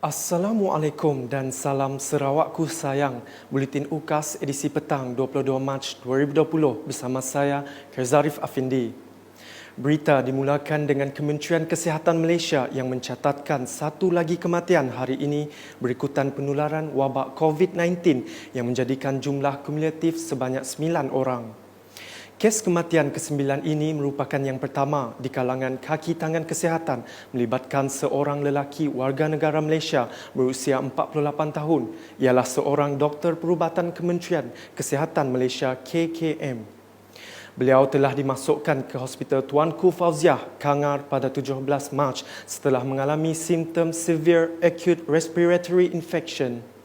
Assalamualaikum dan salam Sarawakku sayang. Buletin UKAS edisi petang 22 Mac 2020 bersama saya, Kerzarif Afindi. Berita dimulakan dengan Kementerian Kesihatan Malaysia yang mencatatkan satu lagi kematian hari ini berikutan penularan wabak COVID-19 yang menjadikan jumlah kumulatif sebanyak 9 orang. Kes kematian ke-9 ini merupakan yang pertama di kalangan kaki tangan kesihatan melibatkan seorang lelaki warga negara Malaysia berusia 48 tahun, ialah seorang doktor perubatan Kementerian Kesihatan Malaysia KKM. Beliau telah dimasukkan ke Hospital Tuanku Fauziah, Kangar pada 17 Mac setelah mengalami simptom severe acute respiratory infection.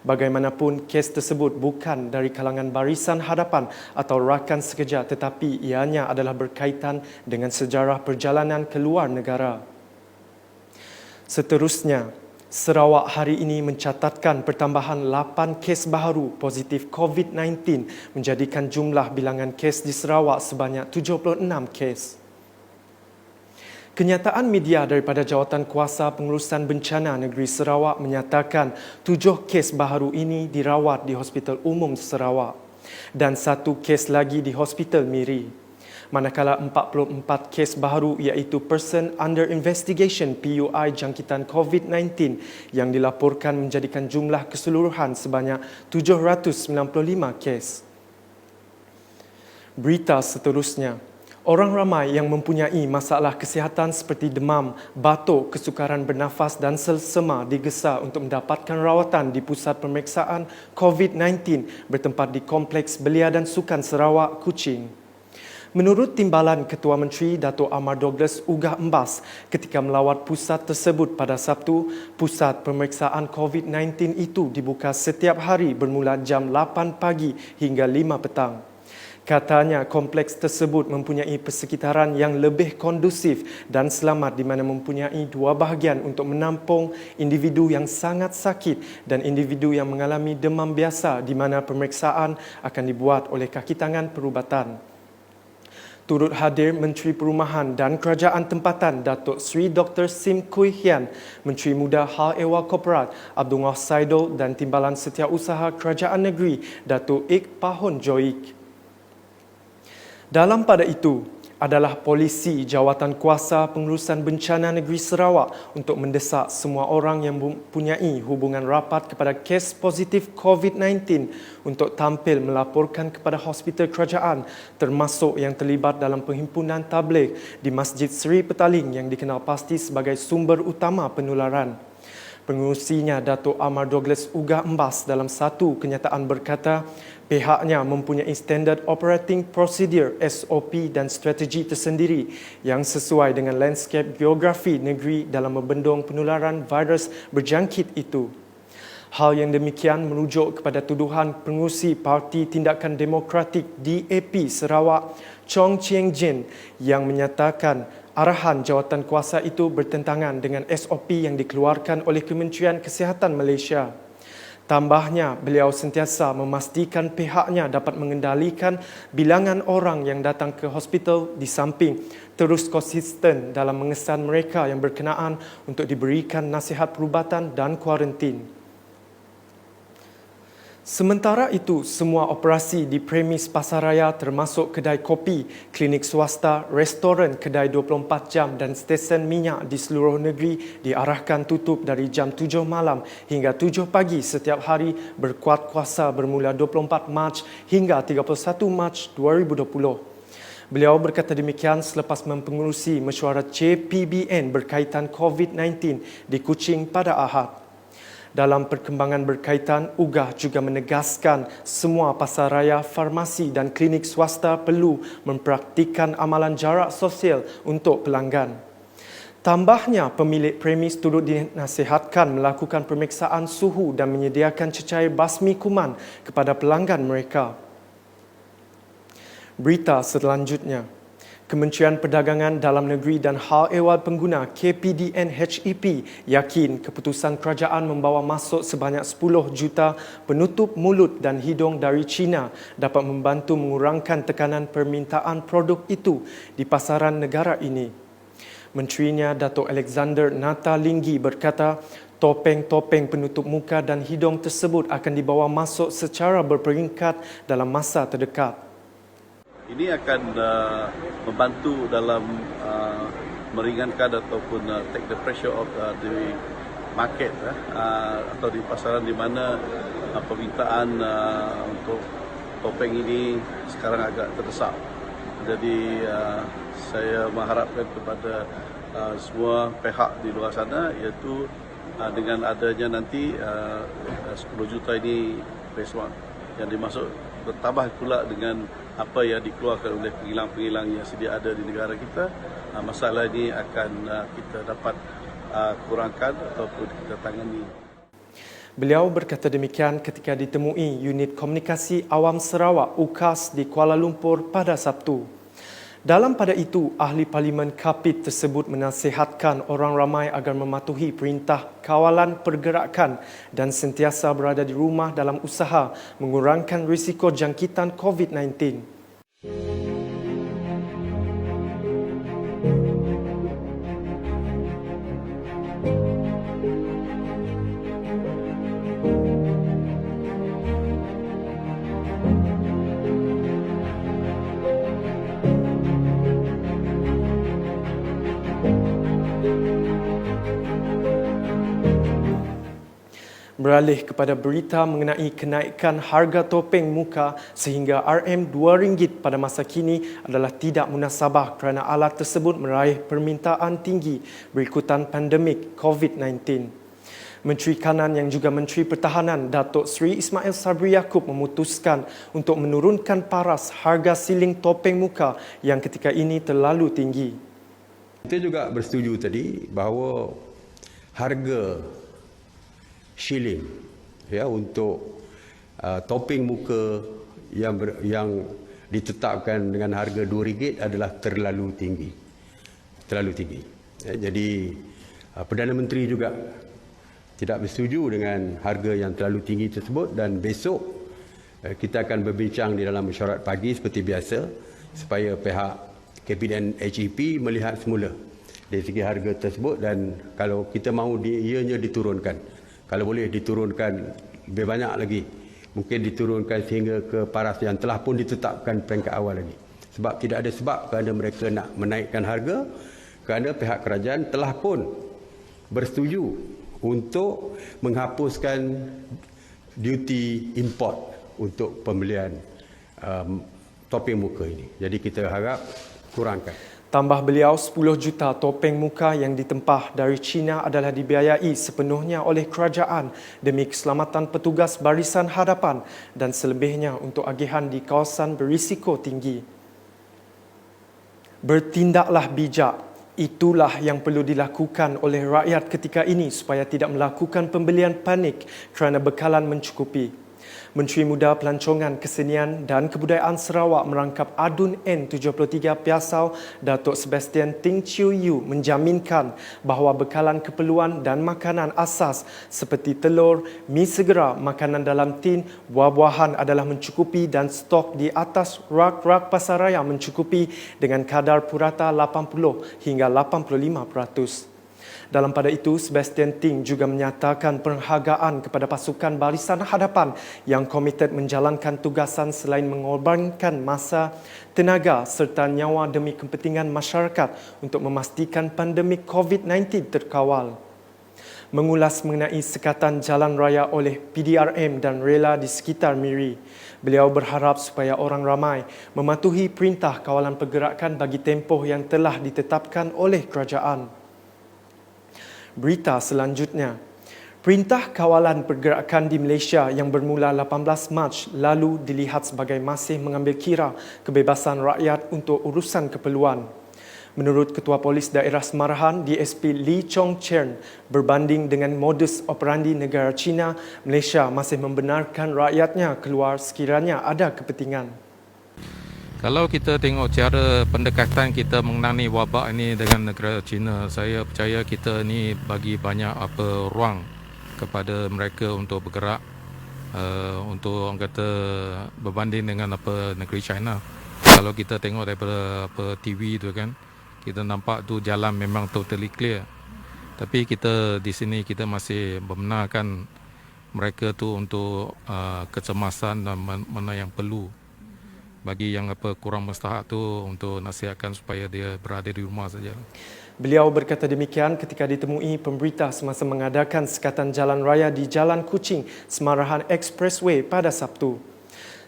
Bagaimanapun, kes tersebut bukan dari kalangan barisan hadapan atau rakan sekerja tetapi ianya adalah berkaitan dengan sejarah perjalanan ke luar negara. Seterusnya, Sarawak hari ini mencatatkan pertambahan 8 kes baharu positif COVID-19 menjadikan jumlah bilangan kes di Sarawak sebanyak 76 kes. Kenyataan media daripada Jawatan Kuasa Pengurusan Bencana Negeri Sarawak menyatakan 7 kes baharu ini dirawat di Hospital Umum Sarawak dan 1 kes lagi di Hospital Miri. Manakala 44 kes baharu iaitu Person Under Investigation PUI jangkitan COVID-19 yang dilaporkan menjadikan jumlah keseluruhan sebanyak 795 kes. Berita seterusnya. Orang ramai yang mempunyai masalah kesihatan seperti demam, batuk, kesukaran bernafas dan selsema digesa untuk mendapatkan rawatan di Pusat Pemeriksaan COVID-19 bertempat di Kompleks Belia dan Sukan Sarawak, Kuching. Menurut Timbalan Ketua Menteri Dato' Amar Douglas Ugah Embas ketika melawat pusat tersebut pada Sabtu, Pusat Pemeriksaan COVID-19 itu dibuka setiap hari bermula jam 8 pagi hingga 5 petang. Katanya kompleks tersebut mempunyai persekitaran yang lebih kondusif dan selamat di mana mempunyai 2 bahagian untuk menampung individu yang sangat sakit dan individu yang mengalami demam biasa di mana pemeriksaan akan dibuat oleh kaki tangan perubatan. Turut hadir Menteri Perumahan dan Kerajaan Tempatan Datuk Seri Dr. Sim Kui Hian, Menteri Muda Hal Ehwal Korporat Abdullah Saidul dan Timbalan Setiausaha Kerajaan Negeri Datuk Ik Pahon Joik. Dalam pada itu adalah polisi Jawatan Kuasa Pengurusan Bencana Negeri Sarawak untuk mendesak semua orang yang mempunyai hubungan rapat kepada kes positif COVID-19 untuk tampil melaporkan kepada hospital kerajaan termasuk yang terlibat dalam perhimpunan tabligh di Masjid Seri Petaling yang dikenal pasti sebagai sumber utama penularan. Pengurusinya Dato' Amar Douglas Ugah Embas dalam satu kenyataan berkata, pihaknya mempunyai Standard Operating Procedure SOP dan strategi tersendiri yang sesuai dengan landscape geografi negeri dalam membendung penularan virus berjangkit itu. Hal yang demikian merujuk kepada tuduhan pengurusi Parti Tindakan Demokratik DAP Sarawak, Chong Chieng Jin, yang menyatakan arahan jawatan kuasa itu bertentangan dengan SOP yang dikeluarkan oleh Kementerian Kesihatan Malaysia. Tambahnya, beliau sentiasa memastikan pihaknya dapat mengendalikan bilangan orang yang datang ke hospital di samping terus konsisten dalam mengesan mereka yang berkenaan untuk diberikan nasihat perubatan dan kuarantin. Sementara itu, semua operasi di premis pasaraya termasuk kedai kopi, klinik swasta, restoran, kedai 24 jam dan stesen minyak di seluruh negeri diarahkan tutup dari jam 7 malam hingga 7 pagi setiap hari berkuat kuasa bermula 24 Mac hingga 31 Mac 2020. Beliau berkata demikian selepas mempengerusi mesyuarat JPBN berkaitan COVID-19 di Kuching pada Ahad. Dalam perkembangan berkaitan, Ugah juga menegaskan semua pasaraya, farmasi dan klinik swasta perlu mempraktikkan amalan jarak sosial untuk pelanggan. Tambahnya, pemilik premis turut dinasihatkan melakukan pemeriksaan suhu dan menyediakan cecair basmi kuman kepada pelanggan mereka. Berita selanjutnya. Kementerian Perdagangan Dalam Negeri dan Hal Ehwal Pengguna KPDN HEP yakin keputusan kerajaan membawa masuk sebanyak 10 juta penutup mulut dan hidung dari China dapat membantu mengurangkan tekanan permintaan produk itu di pasaran negara ini. Menterinya Dato' Alexander Natalinggi berkata, Topeng-topeng penutup muka dan hidung tersebut akan dibawa masuk secara berperingkat dalam masa terdekat. Ini akan membantu dalam meringankan ataupun take the pressure of the market atau di pasaran di mana permintaan untuk topeng ini sekarang agak terdesak. Jadi saya mengharapkan kepada semua pihak di luar sana, iaitu dengan adanya nanti 10 juta ini phase 1 yang dimasuk bertambah pula dengan apa yang dikeluarkan oleh penghilang-penghilang yang sedia ada di negara kita, masalah ini akan kita dapat kurangkan ataupun kita tangani. Beliau berkata demikian ketika ditemui Unit Komunikasi Awam Sarawak UKAS di Kuala Lumpur pada Sabtu. Dalam pada itu, ahli Parlimen Kapit tersebut menasihatkan orang ramai agar mematuhi perintah kawalan pergerakan dan sentiasa berada di rumah dalam usaha mengurangkan risiko jangkitan COVID-19. Beralih kepada berita mengenai kenaikan harga topeng muka sehingga RM2 pada masa kini adalah tidak munasabah kerana alat tersebut meraih permintaan tinggi berikutan pandemik COVID-19. Menteri Kanan yang juga Menteri Pertahanan Datuk Seri Ismail Sabri Yaakob memutuskan untuk menurunkan paras harga siling topeng muka yang ketika ini terlalu tinggi. Kita juga bersetuju tadi bahawa harga shilling untuk topeng muka yang ditetapkan dengan harga RM2 adalah terlalu tinggi. Jadi Perdana Menteri juga tidak bersetuju dengan harga yang terlalu tinggi tersebut, dan besok kita akan berbincang di dalam mesyuarat pagi seperti biasa supaya pihak Kabinet HEP melihat semula dari segi harga tersebut, dan kalau kita mahu ianya diturunkan. Kalau boleh diturunkan lebih banyak lagi. Mungkin diturunkan sehingga ke paras yang telah pun ditetapkan peringkat awal lagi. Sebab tidak ada sebab kerana mereka nak menaikkan harga, kerana pihak kerajaan telah pun bersetuju untuk menghapuskan duty import untuk pembelian topeng muka ini. Jadi kita harap kurangkan. Tambah beliau, 10 juta topeng muka yang ditempah dari China adalah dibiayai sepenuhnya oleh kerajaan demi keselamatan petugas barisan hadapan dan selebihnya untuk agihan di kawasan berisiko tinggi. Bertindaklah bijak. Itulah yang perlu dilakukan oleh rakyat ketika ini supaya tidak melakukan pembelian panik kerana bekalan mencukupi. Menteri Muda Pelancongan Kesenian dan Kebudayaan Sarawak merangkap Adun N73 Piasau Datuk Sebastian Ting Chiu Yu menjaminkan bahawa bekalan keperluan dan makanan asas seperti telur, mi segera, makanan dalam tin, buah-buahan adalah mencukupi dan stok di atas rak-rak pasaraya mencukupi dengan kadar purata 80 hingga 85%. Dalam pada itu, Sebastian Ting juga menyatakan penghargaan kepada pasukan barisan hadapan yang komited menjalankan tugasan selain mengorbankan masa, tenaga serta nyawa demi kepentingan masyarakat untuk memastikan pandemik COVID-19 terkawal. Mengulas mengenai sekatan jalan raya oleh PDRM dan rela di sekitar Miri, beliau berharap supaya orang ramai mematuhi perintah kawalan pergerakan bagi tempoh yang telah ditetapkan oleh kerajaan. Berita selanjutnya, Perintah Kawalan Pergerakan di Malaysia yang bermula 18 Mac lalu dilihat sebagai masih mengambil kira kebebasan rakyat untuk urusan keperluan. Menurut Ketua Polis Daerah Semarahan DSP Lee Chong Chern, berbanding dengan modus operandi negara China, Malaysia masih membenarkan rakyatnya keluar sekiranya ada kepentingan. Kalau kita tengok cara pendekatan kita mengenai wabak ini dengan negara China, saya percaya kita ni bagi banyak ruang kepada mereka untuk bergerak, untuk orang kata berbanding dengan negeri China. Kalau kita tengok daripada TV tu kan, kita nampak tu jalan memang totally clear. Tapi kita di sini kita masih membenarkan mereka tu untuk kecemasan dan mana yang perlu. Bagi yang kurang mustahak tu untuk nasihatkan supaya dia berada di rumah saja. Beliau berkata demikian ketika ditemui pemberita semasa mengadakan sekatan jalan raya di Jalan Kuching, Semarahan Expressway pada Sabtu.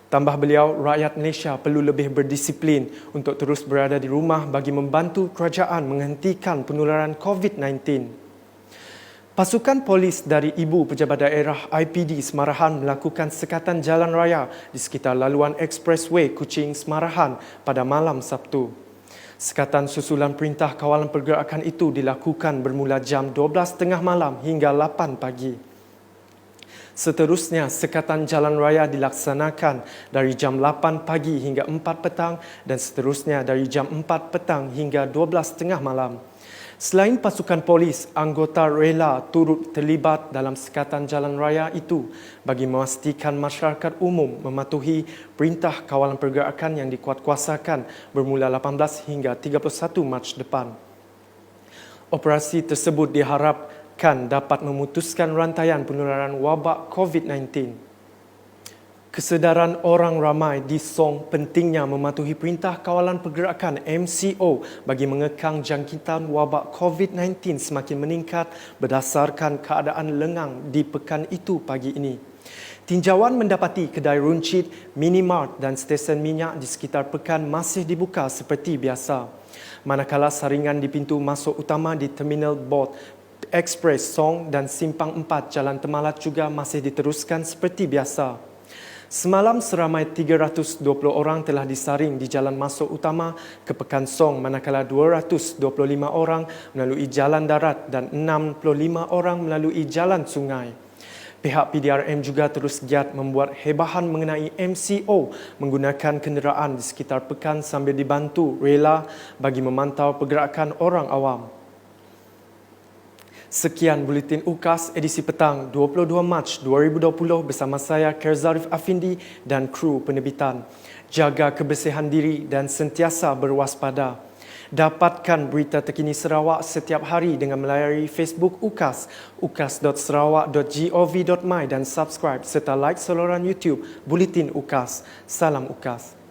Tambah beliau, rakyat Malaysia perlu lebih berdisiplin untuk terus berada di rumah bagi membantu kerajaan menghentikan penularan COVID-19. Pasukan polis dari Ibu Pejabat Daerah IPD Semarahan melakukan sekatan jalan raya di sekitar laluan Expressway Kuching Semarahan pada malam Sabtu. Sekatan susulan perintah kawalan pergerakan itu dilakukan bermula jam 12.30 malam hingga 8 pagi. Seterusnya, sekatan jalan raya dilaksanakan dari jam 8 pagi hingga 4 petang dan seterusnya dari jam 4 petang hingga 12.30 malam. Selain pasukan polis, anggota rela turut terlibat dalam sekatan jalan raya itu bagi memastikan masyarakat umum mematuhi perintah kawalan pergerakan yang dikuatkuasakan bermula 18 hingga 31 Mac depan. Operasi tersebut diharapkan dapat memutuskan rantaian penularan wabak COVID-19. Kesedaran orang ramai di Song pentingnya mematuhi perintah kawalan pergerakan MCO bagi mengekang jangkitan wabak COVID-19 semakin meningkat berdasarkan keadaan lengang di pekan itu pagi ini. Tinjauan mendapati kedai runcit, minimart dan stesen minyak di sekitar pekan masih dibuka seperti biasa. Manakala saringan di pintu masuk utama di Terminal Boat Express Song dan Simpang 4 Jalan Temalat juga masih diteruskan seperti biasa. Semalam seramai 320 orang telah disaring di jalan masuk utama ke Pekan Song, manakala 225 orang melalui jalan darat dan 65 orang melalui jalan sungai. Pihak PDRM juga terus giat membuat hebahan mengenai MCO menggunakan kenderaan di sekitar pekan sambil dibantu rela bagi memantau pergerakan orang awam. Sekian Buletin UKAS edisi petang 22 Mac 2020 bersama saya Kerzarif Afindi dan kru penerbitan. Jaga kebersihan diri dan sentiasa berwaspada. Dapatkan berita terkini Sarawak setiap hari dengan melayari Facebook UKAS, ukas.sarawak.gov.my dan subscribe serta like saluran YouTube Buletin UKAS. Salam UKAS.